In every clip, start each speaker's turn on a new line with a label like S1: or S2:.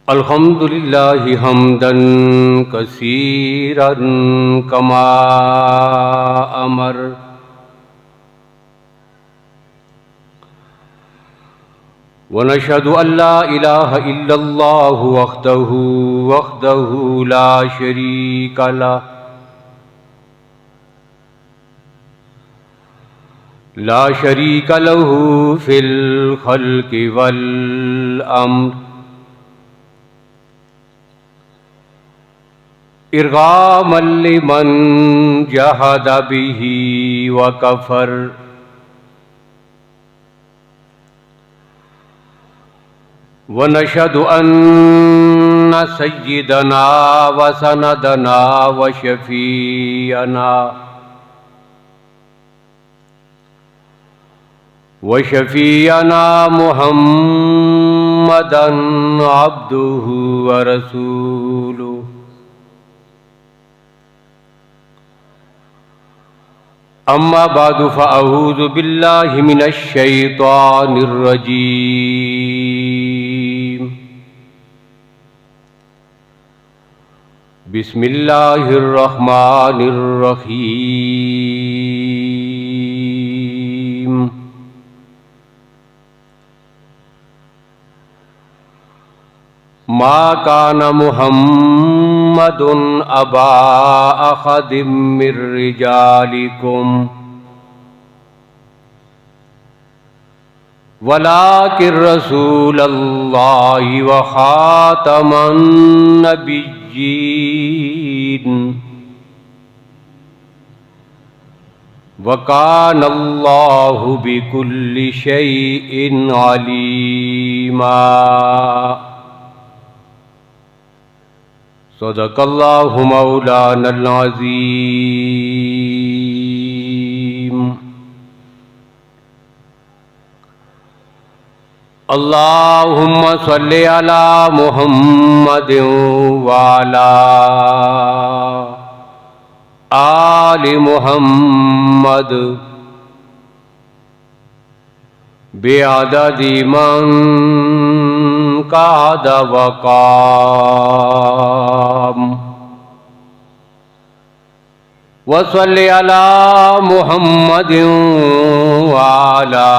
S1: अल्हम्दुलिल्लाहि हम्दन कसीरन कमा अमर व नशहदु अल्ला इलाहा इल्लल्लाहु वहदहु ला शरीका लहू फिल खल्क़ि वल अम्र इरगामन लिमन जहद बिही व कफर व नशहदु अन्न सय्यदना व सनदना व शफीअना मुहम्मदन अब्दुहु व रसूलुहु। अम्मा बादु फ़अऊज़ु बिल्लाहि मिनश शैतानिर रजीम। बिस्मिल्लाहिर रहमानिर रहीम। मा काना मुहम्मदुन अबा अहदिम मिर रिजालिकुम वलाकिर रसूलल्लाहि व खातमन नबिय्यीन व कानल्लाहु बिकुल्लि शैइन अलीमा। सदक़ल्लाहु मौलानल अज़ीम। अल्लाहुम्मा सल्लि अला मुहम्मदिन व अला आलि मुहम्मद बिअददि मन काद व काम। व सल्लि अला मुहम्मदिन व अला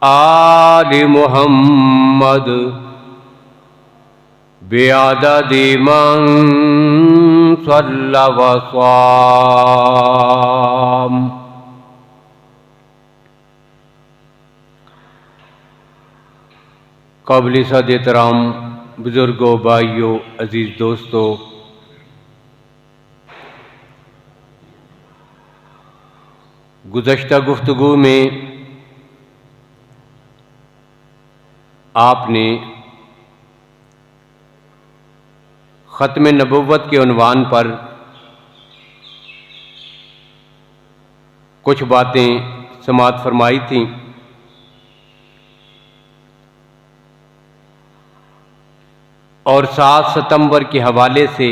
S1: आलि मुहम्मद बिअददि मन सल्ला व साम। काबिल सद एहतराम बुजुर्गों, भाइयों, अजीज दोस्तों, गुज़श्ता गुफ्तगू में आपने ख़त्म नबुव्वत के उन्वान पर कुछ बातें समाअत फरमाई थीं। और 7 सितंबर के हवाले से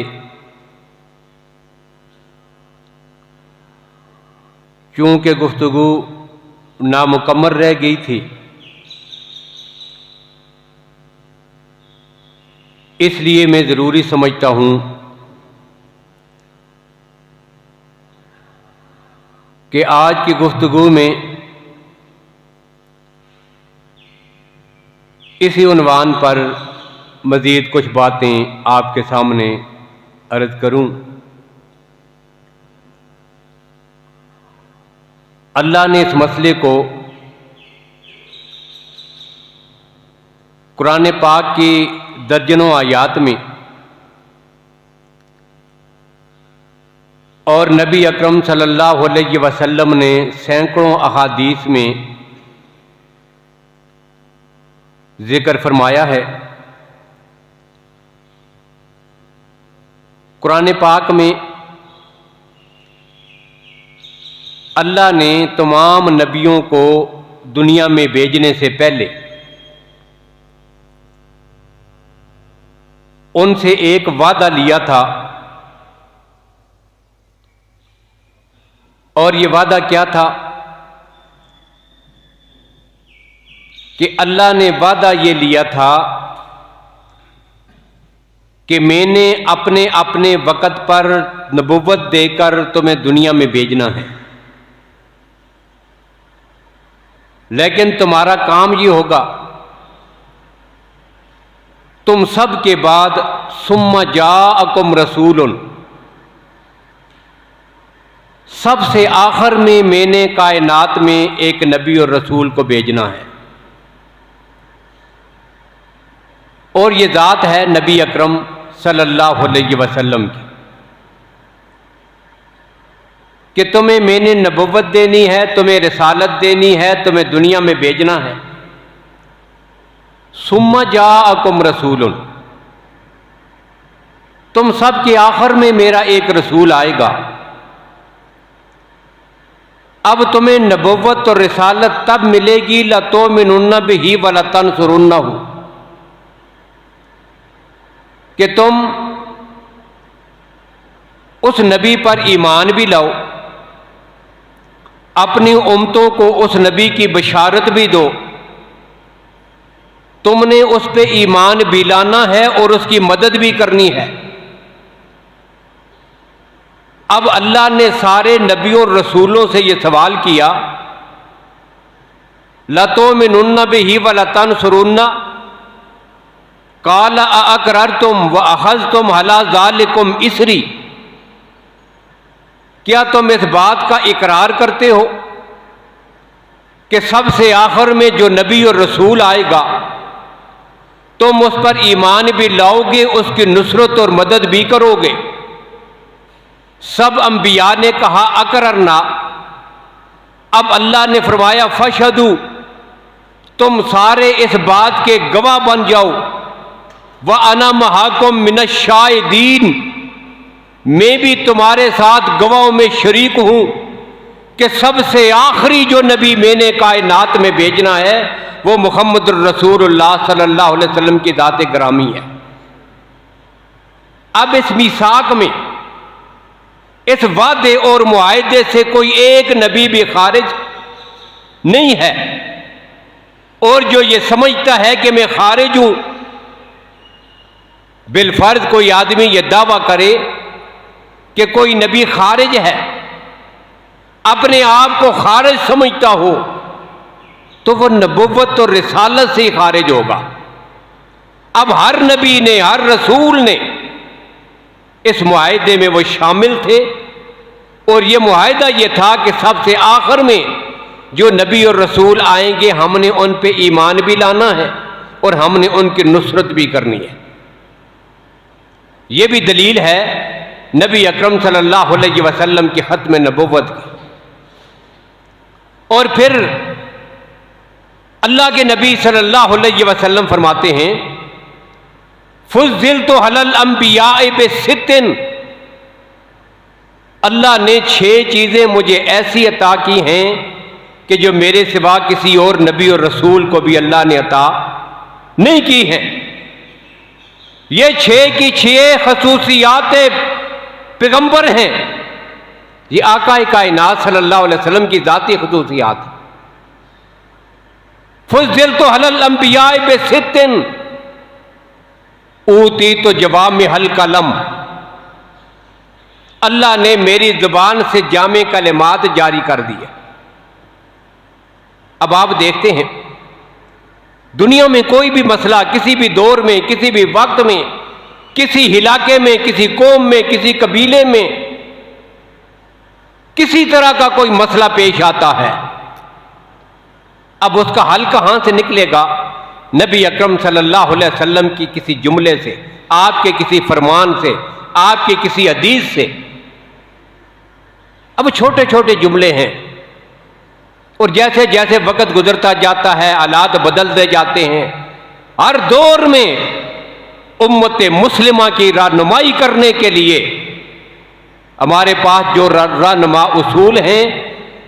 S1: चूँकि गुफ्तगू नामुकम्मल रह गई थी, इसलिए मैं ज़रूरी समझता हूँ कि आज की गुफ्तगू में इसी उन्वान पर मज़ीद कुछ बातें आपके सामने अर्ज़ करूँ। अल्लाह ने इस मसले को कुरान पाक की दर्जनों आयात में और नबी अकरम सल्लल्लाहु अलैहि वसल्लम ने सैकड़ों अहादीस में ज़िक्र फरमाया है। कुरान पाक में अल्लाह ने तमाम नबियों को दुनिया में भेजने से पहले उनसे एक वादा लिया था, और ये वादा क्या था कि अल्लाह ने वादा ये लिया था कि मैंने अपने अपने वक़्त पर नबुव्वत देकर तुम्हें दुनिया में भेजना है, लेकिन तुम्हारा काम ये होगा, तुम सब के बाद सुम्मा जाअकुम रसूलुन, सबसे आखिर में मैंने कायनात में एक नबी और रसूल को भेजना है, और ये ज़ात है नबी अकरम सल्लल्लाहु अलैहि वसल्लम की, कि तुम्हें मैंने नबुव्वत देनी है, तुम्हें रिसालत देनी है, तुम्हें दुनिया में भेजना है। सुम्मा जाअकुम रसूलुन, तुम सब के आखिर में मेरा एक रसूल आएगा। अब तुम्हें नबुव्वत और रिसालत तब मिलेगी लतुमिनुन्ना बिही व लतंसुरुन्नहु, कि तुम उस नबी पर ईमान भी लाओ, अपनी उम्मतों को उस नबी की बशारत भी दो, तुमने उस पे ईमान भी लाना है और उसकी मदद भी करनी है। अब अल्लाह ने सारे नबियों और रसूलों से यह सवाल किया, लतुमिनुन्ना बिही व लतंसुरुन्ना, काला अअक़ररतुम व अख़ज़तुम अला ज़ालिकुम इसरी, क्या तुम इस बात का इकरार करते हो कि सबसे आखिर में जो नबी और रसूल आएगा तुम उस पर ईमान भी लाओगे, उसकी नुसरत और मदद भी करोगे? सब अंबिया ने कहा अकररना। अब अल्लाह ने फरमाया फशहदू, तुम सारे इस बात के गवाह बन जाओ, व अना महाकुम मिनश्शाहिदीन, मैं भी तुम्हारे साथ गवाहों में शरीक हूं कि सबसे आखिरी जो नबी मैंने कायनात में भेजना है वो मुहम्मद रसूलुल्लाह सल्लल्लाहु अलैहि वसल्लम की ज़ात ग्रामी है। अब इस मीसाक में, इस वादे और मुआहदे से कोई एक नबी भी खारिज नहीं है, और जो ये समझता है कि मैं खारिज हूं, बिलफर्ज कोई आदमी ये दावा करे कि कोई नबी खारिज है, अपने आप को खारिज समझता हो, तो वह नबुव्वत और रिसालत से ही खारिज होगा। अब हर नबी ने, हर रसूल ने इस मुआहदे में वो शामिल थे, और ये मुआहदा ये था कि सबसे आखिर में जो नबी और रसूल आएंगे हमने उन पे ईमान भी लाना है और हमने उनकी नुसरत भी करनी है। ये भी दलील है नबी अकरम सल्लल्लाहु अलैहि वसल्लम की खत्म नबुव्वत की। और फिर अल्लाह के नबी सल्लल्लाहु अलैहि वसल्लम फरमाते हैं, फुज़्ज़िलतु अलल अंबिया बिसित्तिन, अल्लाह ने 6 चीजें मुझे ऐसी अता की हैं कि जो मेरे सिवा किसी और नबी और रसूल को भी अल्लाह ने अता नहीं की हैं। ये 6 की 6 खसूसियात पैगंबर हैं, ये आका कायनात सल्लल्लाहु अलैहि वसल्लम की ज़ाती खसूसियात। फुज़्ज़िलतु अलल अंबिया बिसित्तिन ऊतीतु जवामिअल कलम, अल्लाह ने मेरी जुबान से जामे कलिमात जारी कर दिए। अब आप देखते हैं दुनिया में कोई भी मसला, किसी भी दौर में, किसी भी वक्त में, किसी इलाके में, किसी कौम में, किसी कबीले में, किसी तरह का कोई मसला पेश आता है, अब उसका हल कहां से निकलेगा? नबी अकरम सल्लल्लाहु अलैहि वसल्लम की किसी जुमले से, आपके किसी फरमान से, आपके किसी हदीस से। अब छोटे छोटे जुमले हैं, और जैसे जैसे वक्त गुजरता जाता है हालात बदलते जाते हैं। हर दौर में उम्मत मुस्लिमा की रहनुमाई करने के लिए हमारे पास जो रहनुमा उसूल हैं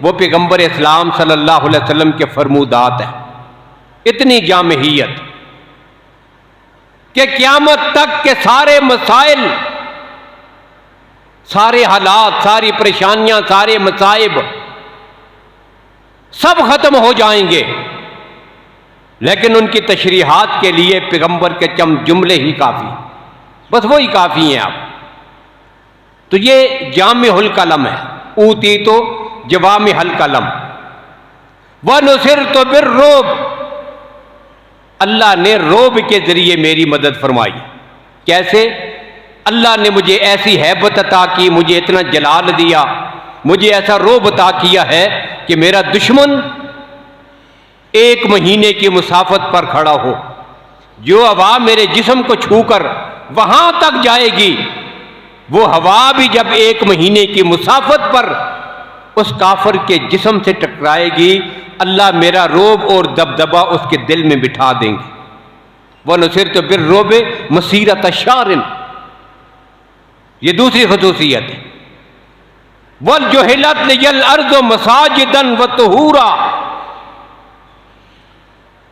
S1: वो पैगंबर इस्लाम सल्लल्लाहु अलैहि वसल्लम के फरमूदात हैं। इतनी जामहियत कि क़यामत तक के सारे मसाइल, सारे हालात, सारी परेशानियां, सारे मसाइब सब खत्म हो जाएंगे लेकिन उनकी तशरीहात के लिए पैगंबर के चंद जुमले ही काफ़ी, बस वही काफ़ी हैं। आप तो ये जामिउल कलम है, ऊती तो जवामिउल कलम। व नुसिरतु बिर्रुब, अल्लाह ने रोब के ज़रिए मेरी मदद फरमाई। कैसे? अल्लाह ने मुझे ऐसी हैबत अता की, मुझे इतना जलाल दिया, मुझे ऐसा रोब अता किया है कि मेरा दुश्मन 1 महीने की मुसाफत पर खड़ा हो, जो हवा मेरे जिस्म को छूकर वहां तक जाएगी, वो हवा भी जब 1 महीने की मुसाफत पर उस काफिर के जिस्म से टकराएगी, अल्लाह मेरा रोब और दबदबा उसके दिल में बिठा देंगे। वह नुसिरतु बिर्रुब मसीरत शारिन, ये दूसरी खसूसियत है। वल जुहिलत लियल अर्ज़ मसाजिदन व तुहूरा,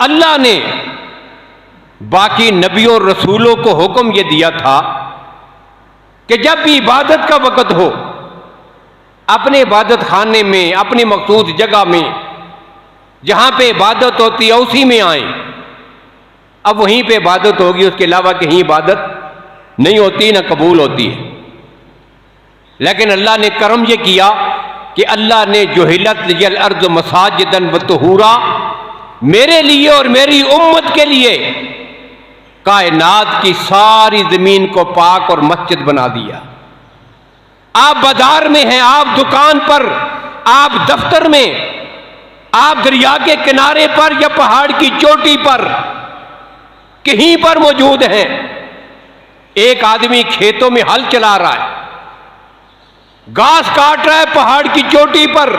S1: अल्लाह ने बाकी नबियों और रसूलों को हुक्म यह दिया था कि जब भी इबादत का वक़्त हो, अपने इबादत खाने में, अपनी मखसूस जगह में जहां पे इबादत होती है उसी में आए। अब वहीं पे इबादत होगी, उसके अलावा कहीं इबादत नहीं होती, ना कबूल होती है। लेकिन अल्लाह ने करम यह किया कि अल्लाह ने जुहिलत लियल अर्ज़ मसाजिदन व तुहूरा, मेरे लिए और मेरी उम्मत के लिए कायनात की सारी जमीन को पाक और मस्जिद बना दिया। आप बाजार में हैं, आप दुकान पर, आप दफ्तर में, आप दरिया के किनारे पर या पहाड़ की चोटी पर, कहीं पर मौजूद हैं। एक आदमी खेतों में हल चला रहा है, घास काट रहा है पहाड़ की चोटी पर,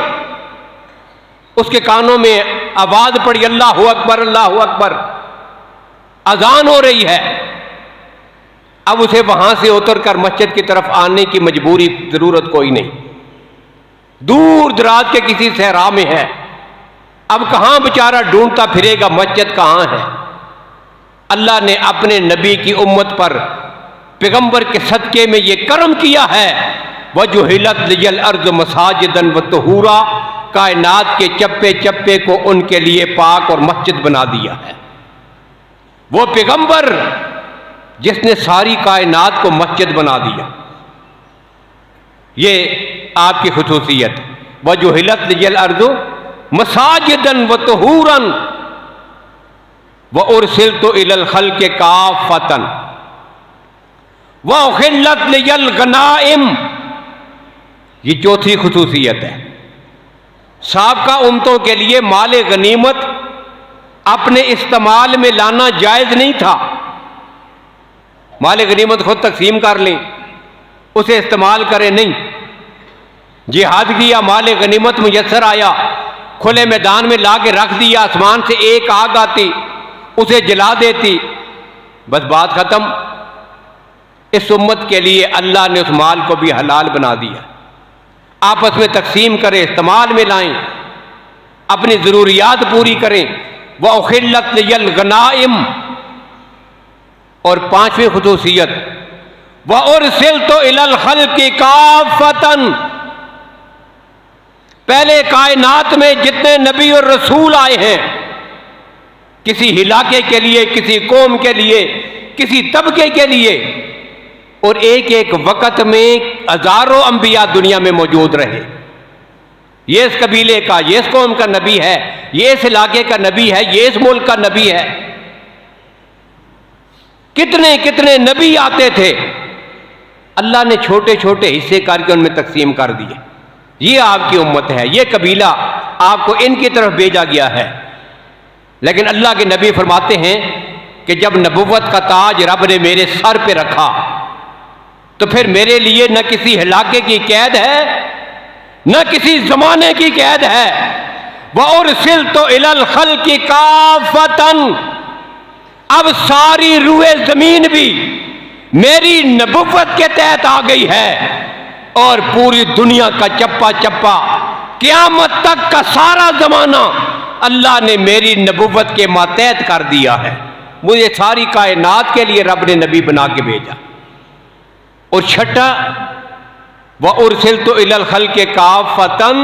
S1: उसके कानों में आवाज पड़ी अल्लाहु अकबर, अल्लाहु अकबर, अजान हो रही है। अब उसे वहां से उतरकर मस्जिद की तरफ आने की मजबूरी, जरूरत कोई नहीं, दूर दराज के किसी सहरा में है। अब कहां बेचारा ढूंढता फिरेगा, मस्जिद कहां है। अल्लाह ने अपने नबी की उम्मत पर पैगंबर के सदके में यह करम किया है, वजुहिलत लियल अर्ज़ मसाजिदन व तुहूरा, कायनात के चप्पे चप्पे को उनके लिए पाक और मस्जिद बना दिया है। वो पैगंबर जिसने सारी कायनात को मस्जिद बना दिया, ये आपकी खुसूसियत। वजुहिलत लियल अर्ज़ मसाजिदन व तुहूरन व उरसिलतु इलल खल्क़ि काफ़तन व उहिल्लत लियल गनाइम, ये चौथी खुसूसियत है। साबका उम्मतों के लिए माले गनीमत अपने इस्तेमाल में लाना जायज नहीं था। माले गनीमत खुद तकसीम कर लें, उसे इस्तेमाल करें, नहीं। जिहाद किया, माले गनीमत मुयस्सर आया, खुले मैदान में ला के रख दिया, आसमान से एक आग आती, उसे जला देती, बस बात खत्म। इस उम्मत के लिए अल्लाह ने उस माल को भी हलाल बना दिया। आपस में तकसीम करें, इस्तेमाल में लाएं, अपनी ज़रूरियात पूरी करें। व उहिल्लत लियल गनाइम, और 5वीं खुसूसियत व उरसिलतु इलल खल्क़ि काफ़तन, पहले कायनात में जितने नबी और रसूल आए हैं, किसी इलाके के लिए, किसी कौम के लिए, किसी तबके के लिए, और एक एक वक़्त में हजारों अंबिया दुनिया में मौजूद रहे। ये इस कबीले का, ये इस कौम का नबी है, ये इस इलाके का नबी है, ये इस मुल्क का नबी है। कितने कितने नबी आते थे, अल्लाह ने छोटे छोटे हिस्से करके उनमें तकसीम कर दिए। ये आपकी उम्मत है, ये कबीला आपको इनकी तरफ भेजा गया है। लेकिन अल्लाह के नबी फरमाते हैं कि जब नबुव्वत का ताज रब ने मेरे सर पे रखा, तो फिर मेरे लिए न किसी इलाके की कैद है, न किसी जमाने की कैद है। व उरसिलतु इलल खल्क़ि काफ़तन, अब सारी रूए जमीन भी मेरी नबुव्वत के तहत आ गई है, और पूरी दुनिया का चप्पा चप्पा, क़यामत तक का सारा जमाना अल्लाह ने मेरी नबुव्वत के मातहत कर दिया है। मुझे सारी कायनात के लिए रब ने नबी बना के भेजा। और छठा, व उरसिलतु इलल खल्क़ि काफ़तन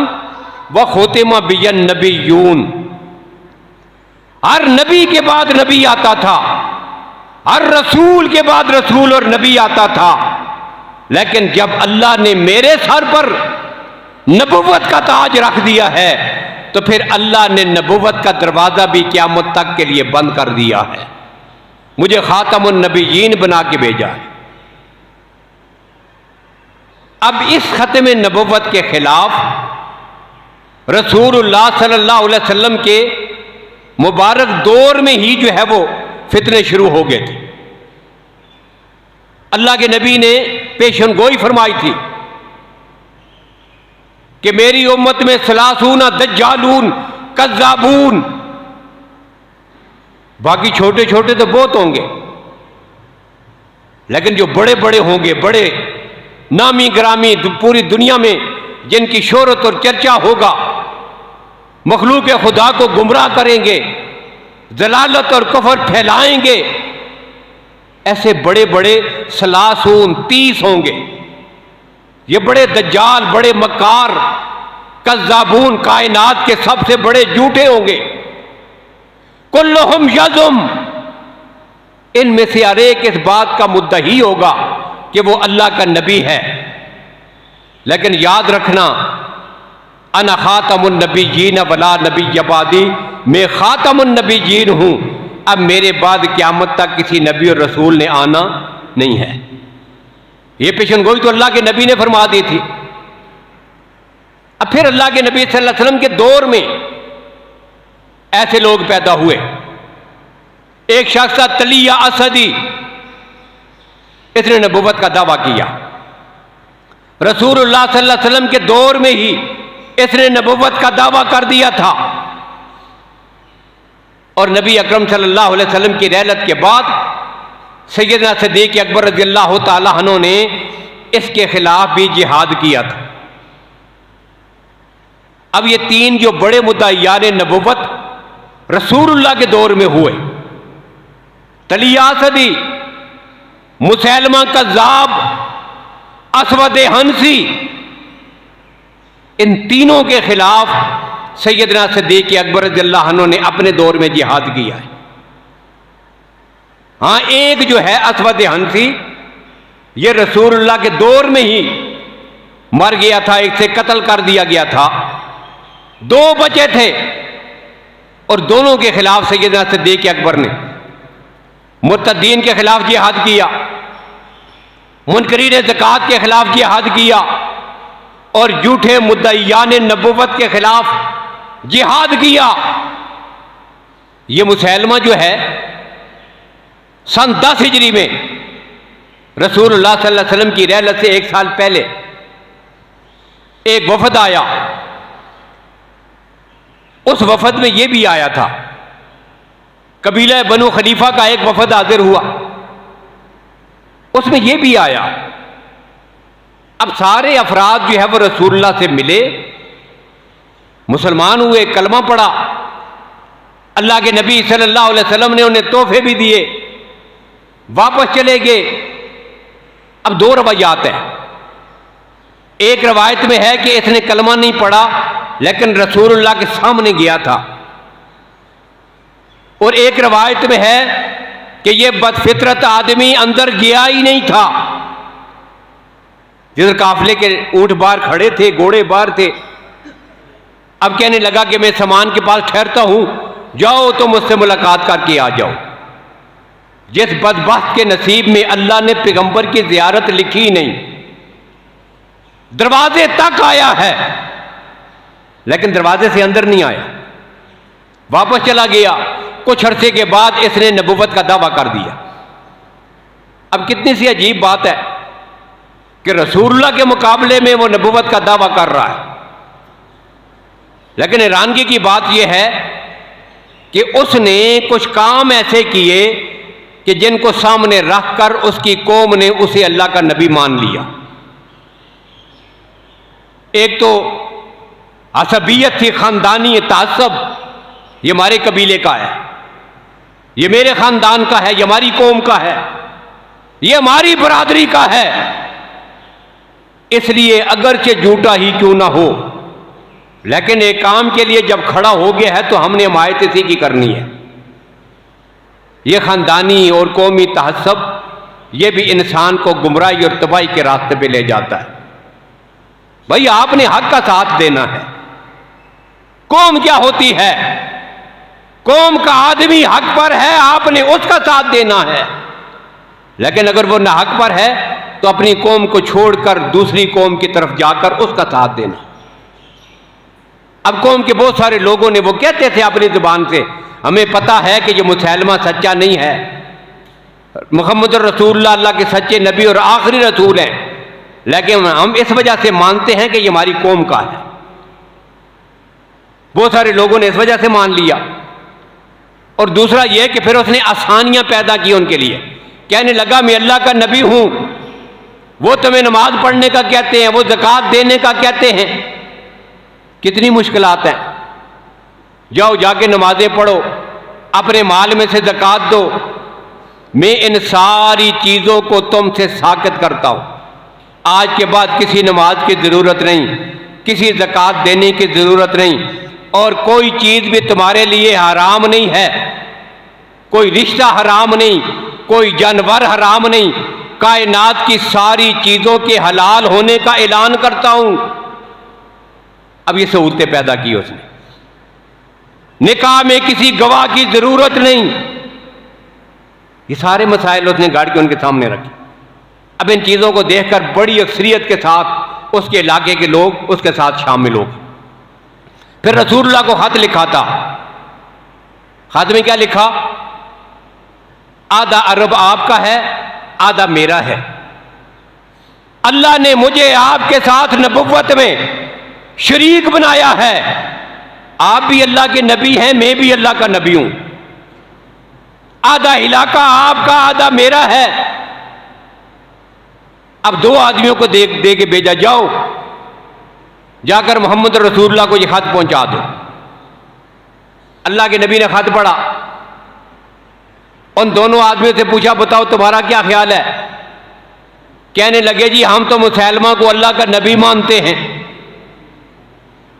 S1: व खुतिम बियन नबिय्यून, हर नबी के बाद नबी आता था, हर रसूल के बाद रसूल और नबी आता था, लेकिन जब अल्लाह ने मेरे सर पर नबुव्वत का ताज रख दिया है तो फिर अल्लाह ने नबुव्वत का दरवाज़ा भी क़यामत तक के लिए बंद कर दिया है। मुझे ख़ातमुन नबीयीन बना के भेजा है। अब इस ख़त्म नबुव्वत के खिलाफ रसूलुल्लाह सल्लल्लाहु अलैहि वसल्लम के मुबारक दौर में ही जो है वो फितने शुरू हो गए थे। अल्लाह के नबी ने पेशन गोई फरमाई थी कि मेरी उम्मत में सलासूना दज्जालून कज़्ज़ाबून, बाकी छोटे छोटे तो बहुत होंगे, लेकिन जो बड़े बड़े होंगे, बड़े नामी ग्रामी पूरी दुनिया में जिनकी शोहरत और चर्चा होगा, मखलूक खुदा को गुमराह करेंगे, जलालत और कफर फैलाएंगे, ऐसे बड़े बड़े सलासून 30 होंगे। ये बड़े दज्जाल, बड़े मक्कार, कज़्ज़ाबून कायनात के सबसे बड़े झूठे होंगे। कुल्लुहुम यज़ुम, इनमें से हर एक इस बात का मुद्दई होगा कि वो अल्लाह का नबी है, लेकिन याद रखना अना ख़ातमुन नबिय्यीन वला नबिय्य बादी, मैं ख़ातमुन नबिय्यीन हूँ, अब मेरे बाद क़यामत तक किसी नबी और रसूल ने आना नहीं है। ये पेशन गोई तो अल्लाह के नबी ने फरमा दी थी। अब फिर अल्लाह के नबी सल्लल्लाहु अलैहि वसल्लम के दौर में ऐसे लोग पैदा हुए। एक शख्स था तलिया असदी, इसने नबुव्वत का दावा किया। रसूलुल्लाह सल्लल्लाहु अलैहि वसल्लम के दौर में ही इसने नबुव्वत का दावा कर दिया था, और नबी अकरम सल्लल्लाहु अलैहि वसल्लम की रहलत के बाद सैयदना सिद्दीक़ अकबर रज़ियल्लाहु ताला अन्हु ने इसके खिलाफ भी जिहाद किया था। अब ये 3 जो बड़े मुद्दाइयान नबुव्वत रसूलुल्लाह के दौर में हुए, तलिया असदी, मुसैलमा कज़्ज़ाब, असवद हंसी, इन तीनों के खिलाफ सैयदना सिद्दीक़ अकबर रज़ियल्लाहु अन्हु ने अपने दौर में जिहाद किया है। हाँ, एक जो है असवद हंसी, ये रसूलुल्लाह के दौर में ही मर गया था, एक से कत्ल कर दिया गया था। 2 बचे थे और दोनों के खिलाफ सैयदना सिद्दीक़ अकबर ने मुर्तदीन के खिलाफ जिहाद किया, मुनकरीन ज़कात के खिलाफ जिहाद किया, और झूठे मुद्दइयान नबुव्वत के खिलाफ जिहाद किया। ये मुसैलमा जो है सन 10 हिजरी में रसूलुल्लाह सल्लल्लाहु अलैहि वसल्लम की रहलत से 1 साल पहले एक वफद आया। उस वफद में यह भी आया था, कबीला बनु खलीफा का एक वफद हाजिर हुआ, उसमें यह भी आया। अब सारे अफराद जो है वो रसूलुल्लाह से मिले, मुसलमान हुए, कलमा पढ़ा। अल्लाह के नबी सल्लल्लाहु अलैहि वसल्लम ने उन्हें तोहफे भी दिए, वापस चले गए। अब 2 रवायात हैं। एक रवायत में है कि इसने कलमा नहीं पढ़ा लेकिन रसूलुल्लाह के सामने गया था, और एक रवायत में है कि यह बदफितरत आदमी अंदर गया ही नहीं था। जिधर काफिले के ऊंट बाहर खड़े थे, घोड़े बाहर थे, अब कहने लगा कि मैं सामान के पास ठहरता हूं, जाओ तो मुझसे मुलाकात करके आ जाओ। जिस बदबख्त के नसीब में अल्लाह ने पैगंबर की ज़ियारत लिखी नहीं, दरवाजे तक आया है लेकिन दरवाजे से अंदर नहीं आया, वापस चला गया। कुछ अरसे के बाद इसने नबुव्वत का दावा कर दिया। अब कितनी सी अजीब बात है कि रसूलुल्लाह के मुकाबले में वो नबुव्वत का दावा कर रहा है, लेकिन हैरानगी की बात यह है कि उसने कुछ काम ऐसे किए कि जिनको सामने रखकर उसकी कौम ने उसे अल्लाह का नबी मान लिया। एक तो असबियत थी, खानदानी तासब, ये हमारे कबीले का है, ये मेरे खानदान का है, ये हमारी कौम का है, ये हमारी बरादरी का है, इसलिए अगरचे झूठा ही क्यों ना हो, लेकिन एक काम के लिए जब खड़ा हो गया है तो हमने हिमायत इसी की करनी है। ये ख़ानदानी और कौमी तहस्सुब ये भी इंसान को गुमराही और तबाही के रास्ते पे ले जाता है। भाई आपने हक का साथ देना है। कौम क्या होती है? कौम का आदमी हक पर है, आपने उसका साथ देना है। लेकिन अगर वो ना हक पर है तो अपनी कौम को छोड़कर दूसरी कौम की तरफ जाकर उसका साथ देना। अब कौम के बहुत सारे लोगों ने वो कहते थे अपनी जुबान से, हमें पता है कि ये मुसैलमा सच्चा नहीं है, मुहम्मद रसूलुल्लाह अल्लाह के सच्चे नबी और आखिरी रसूल हैं, लेकिन हम इस वजह से मानते हैं कि ये हमारी कौम का है। बहुत सारे लोगों ने इस वजह से मान लिया। और दूसरा यह कि फिर उसने आसानियां पैदा की उनके लिए, कहने लगा मैं अल्लाह का नबी हूं, वो तुम्हें नमाज पढ़ने का कहते हैं, वो ज़कात देने का कहते हैं। कितनी मुश्किलात हैं। जाओ जाके नमाजें पढ़ो, अपने माल में से ज़कात दो। मैं इन सारी चीज़ों को तुमसे साकित करता हूं। आज के बाद किसी नमाज की ज़रूरत नहीं, किसी ज़कात देने की ज़रूरत नहीं, और कोई चीज़ भी तुम्हारे लिए हराम नहीं है। कोई रिश्ता हराम नहीं, कोई जानवर हराम नहीं। कायनात की सारी चीज़ों के हलाल होने का ऐलान करता हूं। अब ये सहूलतें पैदा की उसने। निकाह में किसी गवाह की ज़रूरत नहीं। ये सारे मसाइल उसने गाड़ के उनके सामने रखे। अब इन चीज़ों को देखकर बड़ी अक्सरियत के साथ उसके इलाके के लोग उसके साथ शामिल हो गए। फिर रसूलुल्लाह को खत लिखा था। खत में क्या लिखा? आधा अरब आपका है, आधा मेरा है। अल्लाह ने मुझे आपके साथ नबुव्वत में शरीक बनाया है। आप भी अल्लाह के नबी हैं, मैं भी अल्लाह का नबी हूं। आधा इलाका आपका, आधा मेरा है। अब दो आदमियों को दे के भेजा, जाओ जाकर मोहम्मद रसूलुल्लाह को यह खत पहुंचा दो। अल्लाह के नबी ने खत पढ़ा, उन दोनों आदमियों से पूछा, बताओ तुम्हारा क्या ख्याल है? कहने लगे, जी हम तो मुसैलमा को अल्लाह का नबी मानते हैं।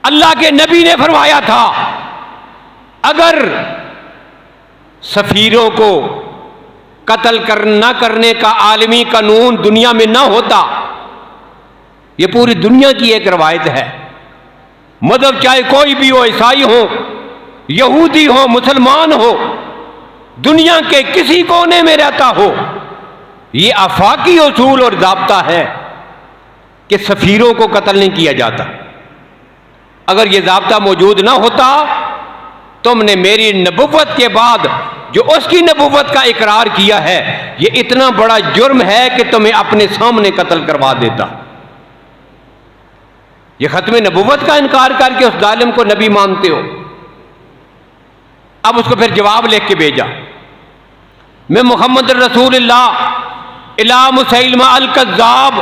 S1: अल्लाह के नबी ने फरमाया था, अगर सफीरों को कत्ल न करने का आलमी कानून दुनिया में ना होता, यह पूरी दुनिया की एक रवायत है, मजहब चाहे कोई भी हो, ईसाई हो, यहूदी हो, मुसलमान हो, दुनिया के किसी कोने में रहता हो, यह आफाकी उसूल और ज़ाब्ता है कि सफीरों को कत्ल नहीं किया जाता। अगर यह ज़ाब्ता मौजूद ना होता, तुमने मेरी नबुव्वत के बाद जो उसकी नबुव्वत का इकरार किया है, यह इतना बड़ा जुर्म है कि तुम्हें अपने सामने कत्ल करवा देता। यह खत्म नबुव्वत का इनकार करके उस जालिम को नबी मानते हो। अब उसको फिर जवाब लिख के भेजा, मैं मुहम्मद रसूलुल्लाह इला मुसैलमा अल कज़्ज़ाब,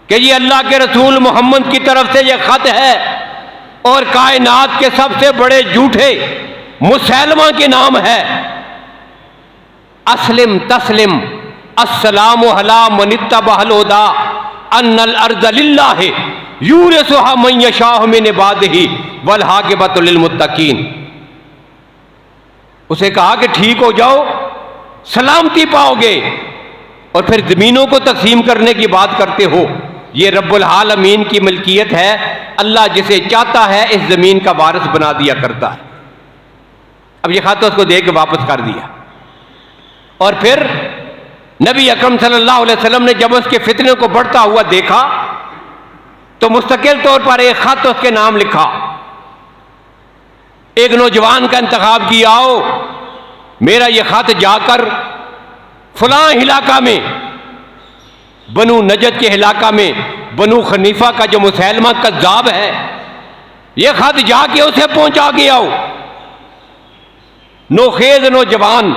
S1: कि ये अल्लाह के रसूल मोहम्मद की तरफ से यह खत है और कायनात के सबसे बड़े झूठे मुसैलमा के नाम है। अस्लिम तस्लिम अस्सलामु अला मन इत्तबअल हुदा अन्नल अर्ज़ लिल्लाहि यूरिसुहा मन यशाअ मिन इबादिही वल आक़िबतु लिल मुत्तक़ीन। उसे कहा कि ठीक हो जाओ, सलामती पाओगे, और फिर जमीनों को तकसीम करने की बात करते हो। ये रब्बुल आलमीन की मलकियत है, अल्लाह जिसे चाहता है इस जमीन का वारिस बना दिया करता है। अब यह खत उसको दे के वापस कर दिया। और फिर नबी अकरम सल्लल्लाहु अलैहि वसल्लम ने जब उसके फितने को बढ़ता हुआ देखा तो मुस्तकिल तौर पर एक खत उसके नाम लिखा, एक नौजवान का इंतखाब किया, आओ मेरा यह खत जाकर फलां इलाका में, बनु नजद के इलाका में बनु खनीफा का जो मुसैलमा कज़्ज़ाब है, यह खत जाके उसे पहुंचा के आओ। नौखेज नौजवान,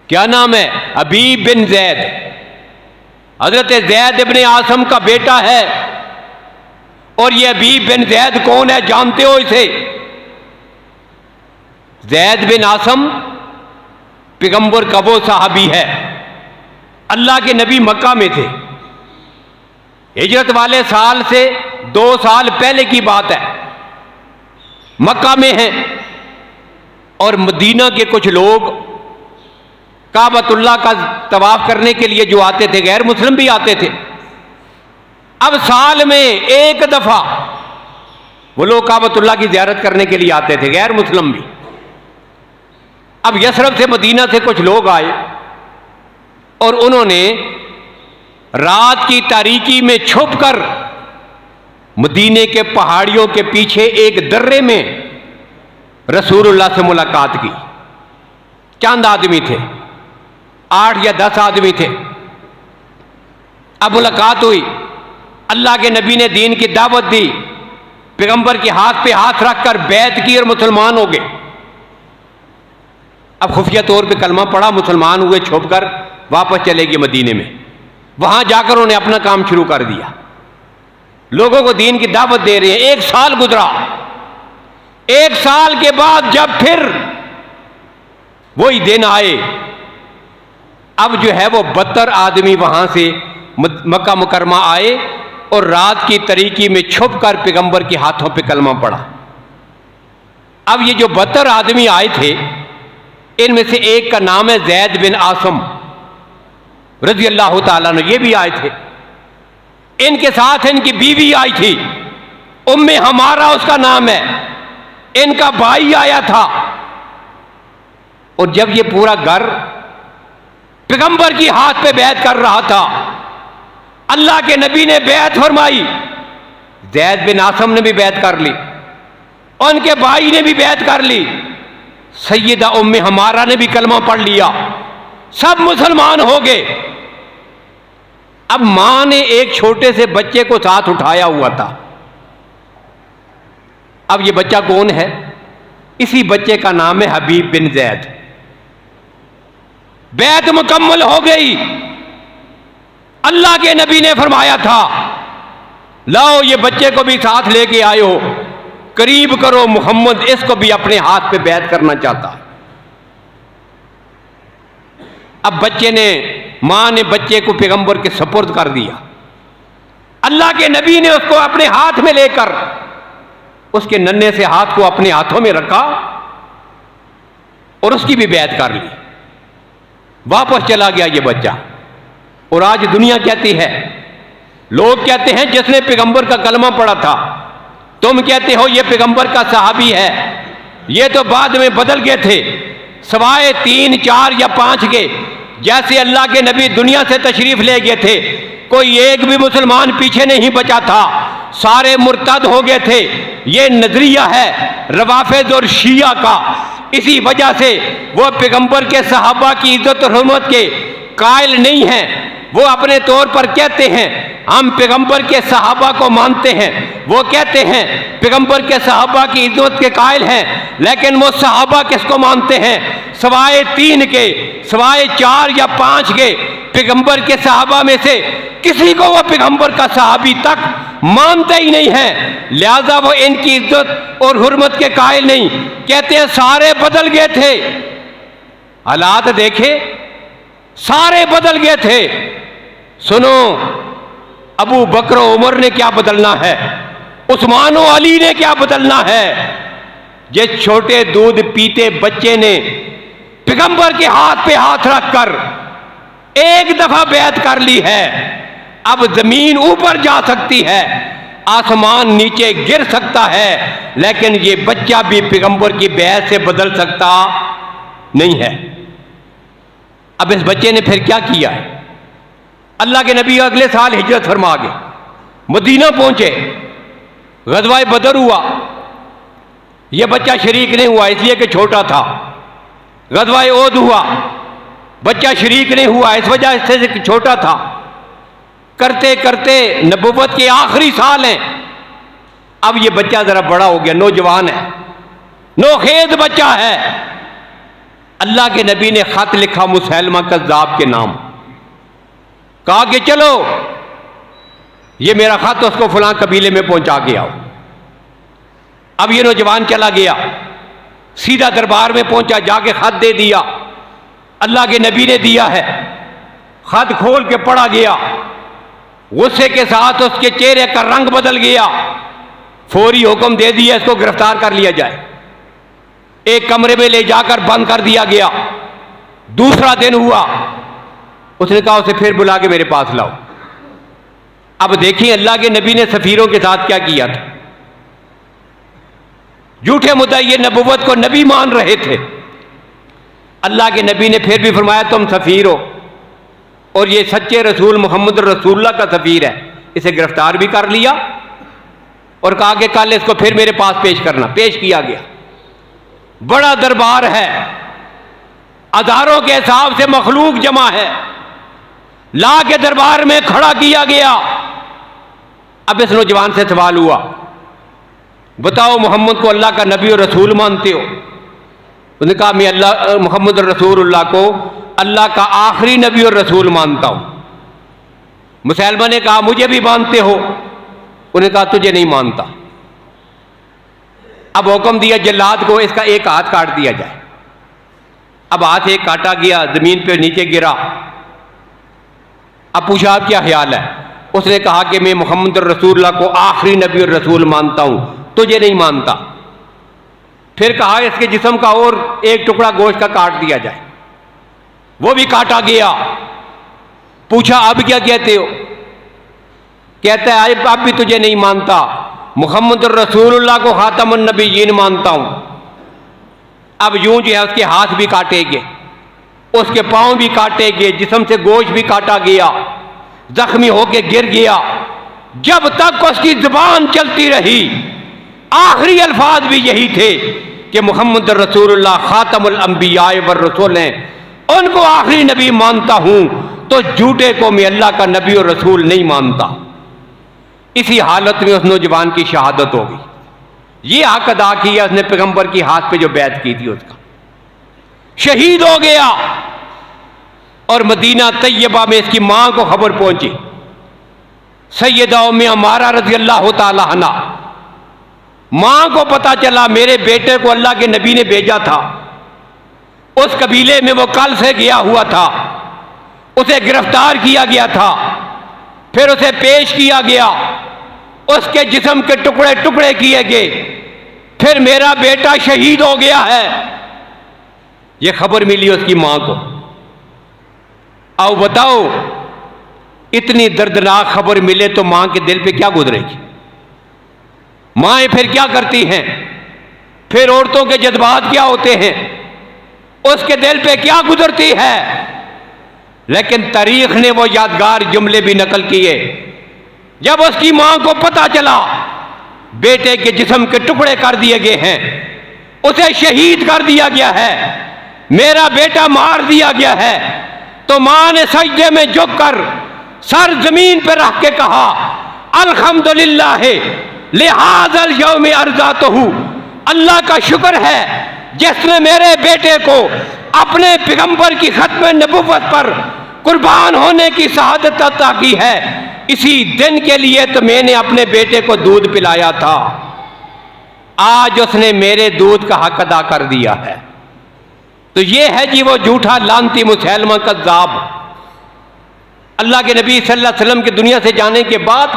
S1: क्या नाम है? हबीब बिन जैद, हजरत जैद इब्ने आसम का बेटा है। और यह हबीब बिन जैद कौन है, जानते हो इसे? जैद बिन आसम पैगंबर का वो साहबी है, अल्लाह के नबी मक्का में थे। हिजरत वाले साल से 2 साल पहले की बात है, मक्का में हैं। और मदीना के कुछ लोग काबतुल्लाह का तवाफ करने के लिए जो आते थे, गैर मुस्लिम भी आते थे। अब साल में एक दफा वो लोग काबतुल्लाह की ज़ियारत करने के लिए आते थे, गैर मुस्लिम भी। अब यसरब से, मदीना से कुछ लोग आए और उन्होंने रात की तारीकी में छुपकर मदीने के पहाड़ियों के पीछे एक दर्रे में रसूलुल्लाह से मुलाकात की। चंद आदमी थे, 8 या 10 आदमी थे। अब मुलाकात हुई, अल्लाह के नबी ने दीन की दावत दी, पैगंबर के हाथ पे हाथ रखकर बैत की और मुसलमान हो गए। अब खुफिया तौर पे कलमा पढ़ा, मुसलमान हुए, छुपकर वापस चले गए मदीने में। वहां जाकर उन्होंने अपना काम शुरू कर दिया, लोगों को दीन की दावत दे रहे हैं। 1 साल गुजरा। 1 साल के बाद जब फिर वही दिन आए, अब जो है वो 72 आदमी वहां से मक्का मुकरमा आए और रात की तरीकी में छुपकर पैगंबर के हाथों पे कलमा पड़ा। अब ये जो 72 आदमी आए थे, इनमें से एक का नाम है ज़ैद बिन आसम रज़ी अल्लाह ताला अन्हु, ये भी आए थे। इनके साथ इनकी बीवी आई थी, उम्मे हमारा उसका नाम है, इनका भाई आया था। और जब ये पूरा घर पैगंबर की हाथ पे बैत कर रहा था, अल्लाह के नबी ने बैत फरमाई, ज़ैद बिन आसम ने भी बैत कर ली, उनके भाई ने भी बैत कर ली, सैयदा उम्मे हमारा ने भी कलमा पढ़ लिया, सब मुसलमान हो गए। अब मां ने एक छोटे से बच्चे को साथ उठाया हुआ था। अब ये बच्चा कौन है? इसी बच्चे का नाम है हबीब बिन ज़ैद। बैत मुकम्मल हो गई। अल्लाह के नबी ने फरमाया था, लाओ ये बच्चे को भी साथ लेके आए हो, करीब करो, मोहम्मद इसको भी अपने हाथ पे बैत करना चाहता। अब बच्चे ने, मां ने बच्चे को पैगंबर के सपुर्द कर दिया। अल्लाह के नबी ने उसको अपने हाथ में लेकर उसके नन्हे से हाथ को अपने हाथों में रखा और उसकी भी बैत कर ली। वापस चला गया ये बच्चा। और आज दुनिया कहती है, लोग कहते हैं जिसने पैगंबर का कलमा पढ़ा था, तुम कहते हो ये पैगंबर का सहाबी है, ये तो बाद में बदल गए थे, सवाए 3, 4 या 5 के। जैसे अल्लाह के नबी दुनिया से तशरीफ ले गए थे, कोई एक भी मुसलमान पीछे नहीं बचा था, सारे मुर्तद हो गए थे। ये नजरिया है रवाफिद और शिया का। इसी वजह से वो पैगंबर के सहाबा की इज्जत और हुर्मत के कायल नहीं हैं। वो अपने तौर पर कहते हैं हम पैगंबर के सहाबा को मानते हैं, वो कहते हैं पैगंबर के सहाबा की इज्जत के कायल हैं, लेकिन वो सहाबा किसको मानते हैं? सवाए 3 के, सवाए 4 या 5 के पैगंबर के सहाबा में से किसी को वो पैगंबर का सहाबी तक मानते ही नहीं है। लिहाजा वो इनकी इज्जत और हुर्मत के कायल नहीं। कहते हैं सारे बदल गए थे। हालात देखे, सारे बदल गए थे। सुनो, अबू बकर उमर ने क्या बदलना है, उस्मान और अली ने क्या बदलना है। जिस छोटे दूध पीते बच्चे ने पैगंबर के हाथ पे हाथ रखकर एक दफा बैत कर ली है, अब जमीन ऊपर जा सकती है, आसमान नीचे गिर सकता है, लेकिन ये बच्चा भी पैगंबर की बैत से बदल सकता नहीं है। अब इस बच्चे ने फिर क्या किया? अल्लाह के नबी अगले साल हिजरत फरमा गए, मदीना पहुंचे, गज़वाए बदर हुआ। यह बच्चा शरीक नहीं हुआ इसलिए कि छोटा था। गज़वाए ओद हुआ, बच्चा शरीक नहीं हुआ इस वजह से कि छोटा था। करते करते नबुव्वत के आखिरी साल हैं, अब यह बच्चा जरा बड़ा हो गया, नौजवान है, नौखेज बच्चा है। अल्लाह के नबी ने खत लिखा मुसैलमा कज़्ज़ाब के नाम, कहा कि चलो ये मेरा खत उसको फलां कबीले में पहुंचा के आओ। अब ये नौजवान चला गया, सीधा दरबार में पहुंचा, जाके खत दे दिया। अल्लाह के नबी ने दिया है। खत खोल के पढ़ा गया, गुस्से के साथ उसके चेहरे का रंग बदल गया। फौरी हुक्म दे दिया इसको गिरफ्तार कर लिया जाए। एक कमरे में ले जाकर बंद कर दिया गया। दूसरा दिन हुआ, उसने कहा उसे फिर बुला के मेरे पास लाओ। अब देखिए अल्लाह के नबी ने सफीरों के साथ क्या किया था। झूठे मुद्दई नबुव्वत को नबी मान रहे थे। अल्लाह के नबी ने फिर भी फरमाया तुम सफीर हो और ये सच्चे रसूल मोहम्मद रसूलुल्लाह का सफीर है। इसे गिरफ्तार भी कर लिया और कहा कि कल इसको फिर मेरे पास पेश करना। पेश किया गया। बड़ा दरबार है, हजारों के हिसाब से मखलूक जमा है, ला के दरबार में खड़ा किया गया। अब इस नौजवान से सवाल हुआ, बताओ मोहम्मद को अल्लाह का नबी और रसूल मानते हो? उसने कहा मैं अल्लाह मोहम्मद रसूलुल्लाह को अल्लाह का आखिरी नबी और रसूल मानता हूं। मुसलमा ने कहा मुझे भी मानते हो? उन्हें कहा तुझे नहीं मानता। अब हुक्म दिया जल्लाद को इसका एक हाथ काट दिया जाए। अब हाथ एक काटा गया, जमीन पे नीचे गिरा। अब पूछा आप क्या ख्याल है? उसने कहा कि मैं मोहम्मद रसूलुल्लाह को आखिरी नबी और रसूल मानता हूं, तुझे नहीं मानता। फिर कहा इसके जिस्म का और एक टुकड़ा गोश्त का काट दिया जाए। वो भी काटा गया। पूछा अब क्या कहते हो? कहता है अब भी तुझे नहीं मानता, मोहम्मद रसूलुल्लाह को खातमुन नबीयीन मानता हूं। अब यूं जो है उसके हाथ भी काटे गए, उसके पांव भी काटे गए, जिस्म से गोश्त भी काटा गया, जख्मी होके गिर गया। जब तक उसकी जुबान चलती रही आखिरी अल्फाज भी यही थे कि मोहम्मद रसूलुल्लाह खातमुल अंबिया वर रसूल हैं, उनको आखिरी नबी मानता हूं, तो झूठे को मैं अल्लाह का नबी और रसूल नहीं मानता। इसी हालत में उस नौजवान की शहादत हो गई। ये हक अदा किया उसने पैगंबर की हाथ पे जो बैत की थी, उसका शहीद हो गया। और मदीना तैयबा में इसकी मां को खबर पहुंची। सैयदा उम्मे अमारा रज़ी अल्लाह तआला अन्हा, मां को पता चला मेरे बेटे को अल्लाह के नबी ने भेजा था। उस कबीले में वो कल से गया हुआ था, उसे गिरफ्तार किया गया था, फिर उसे पेश किया गया, उसके जिस्म के टुकड़े टुकड़े किए गए, फिर मेरा बेटा शहीद हो गया है। ये खबर मिली उसकी मां को। आओ बताओ, इतनी दर्दनाक खबर मिले तो मां के दिल पे क्या गुजरेगी? माएँ फिर क्या करती हैं? फिर औरतों के जज्बात क्या होते हैं? उसके दिल पे क्या गुजरती है? लेकिन तारीख ने वो यादगार जुमले भी नकल किए। जब उसकी मां को पता चला बेटे के जिस्म के टुकड़े कर दिए गए हैं, उसे शहीद कर दिया गया है, मेरा बेटा मार दिया गया है, तो मां ने सजदे में झुककर सर जमीन पर रख के कहा अल्हम्दुलिल्लाह लिहाज़ल यौम अर्ज़ातहू, अल्लाह का शुक्र है जिसने मेरे बेटे को अपने पैगंबर की खत्म नबुव्वत पर कुर्बान होने की शहादत अता की है। इसी दिन के लिए तो मैंने अपने बेटे को दूध पिलाया था, आज उसने मेरे दूध का हक अदा कर दिया है। तो ये है जी वो झूठा लानती मुसलमा कज़्ज़ाब। अल्लाह के नबी सल्लल्लाहु अलैहि वसल्लम की दुनिया से जाने के बाद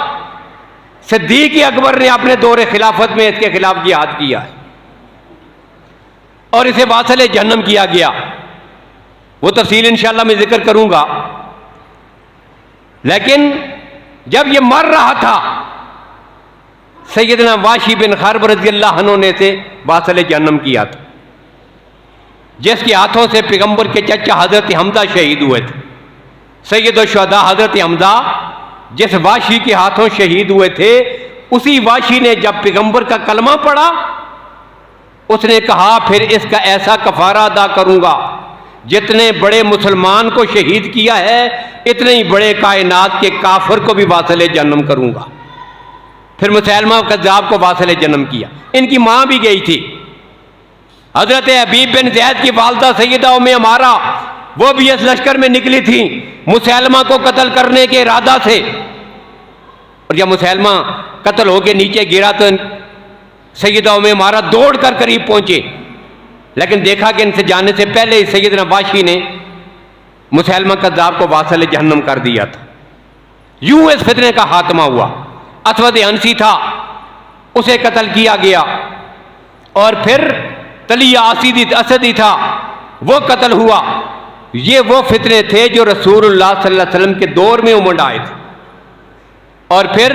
S1: सिद्दीक़ अकबर ने अपने दौरे खिलाफत में इसके खिलाफ जिहाद किया है और इसे वासिल जहन्नम किया गया। वो तफसील इंशाअल्लाह मैं जिक्र करूंगा। लेकिन जब ये मर रहा था, सैयदना वाशी बिन हर्ब रज़ियल्लाहु अन्हु ने इसे वासिल जहन्नम किया था, जिसके हाथों से पैगंबर के चचा हजरत हमजा शहीद हुए थे। सैयद शुहदा हजरत हमजा जिस वाशी के हाथों शहीद हुए थे, उसी वाशी ने जब पैगंबर का कलमा पढ़ा, उसने कहा फिर इसका ऐसा कफारा अदा करूंगा, जितने बड़े मुसलमान को शहीद किया है इतने ही बड़े कायनात के काफिर को भी वासिल जन्नम करूंगा। फिर मुसलमा कज़्ज़ाब को वासिल जन्नम किया। इनकी मां भी गई थी, हजरत हबीब बिन ज़ैद की वालदा सैयदा उम्मे अमारा, वो भी इस लश्कर में निकली थी मुसलमा को कत्ल करने के इरादा से। और जब मुसलमा कत्ल होकर नीचे गिरा तो सैयदा उम्मे अमारा दौड़ कर करीब पहुंचे, लेकिन देखा कि इनसे जाने से पहले ही सैयदना वाशी ने मुसलमा कज़्ज़ाब को वासिल जहन्नम कर दिया था। यूं इस फितने का खात्मा हुआ। असवद अनसी था, उसे कत्ल किया गया और फिर तलिया असदी था, वो कत्ल हुआ। ये वो फितने थे जो रसूलुल्लाह सल्लल्लाहु अलैहि वसल्लम के दौर में उमड़ आए थे। और फिर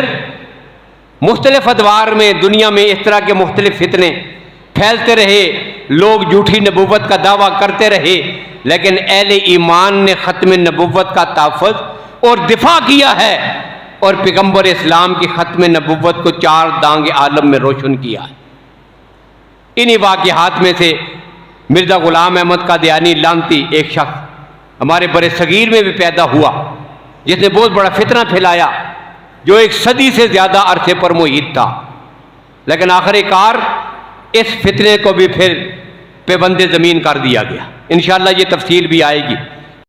S1: मुख्तलिफ अदवार में दुनिया में इस तरह के मुख्तलिफ फितने फैलते रहे, लोग झूठी नबूवत का दावा करते रहे, लेकिन अहले ईमान ने ख़त्म नबूवत का तहफ़्फ़ुज़ और दिफा किया है और पैगम्बर इस्लाम की ख़त्म नबूवत को चार दांगे आलम में रोशन किया है। इन्हीं वाक़यात में से मिर्ज़ा ग़ुलाम अहमद कादियानी लानती एक शख्स हमारे बड़े सगीर में भी पैदा हुआ, जिसने बहुत बड़ा फितना फैलाया, जो एक सदी से ज़्यादा अरसे पर मुहित था। लेकिन आखिरकार इस फितने को भी फिर पेबंद ज़मीन कर दिया गया। इंशाअल्लाह ये तफसील भी आएगी।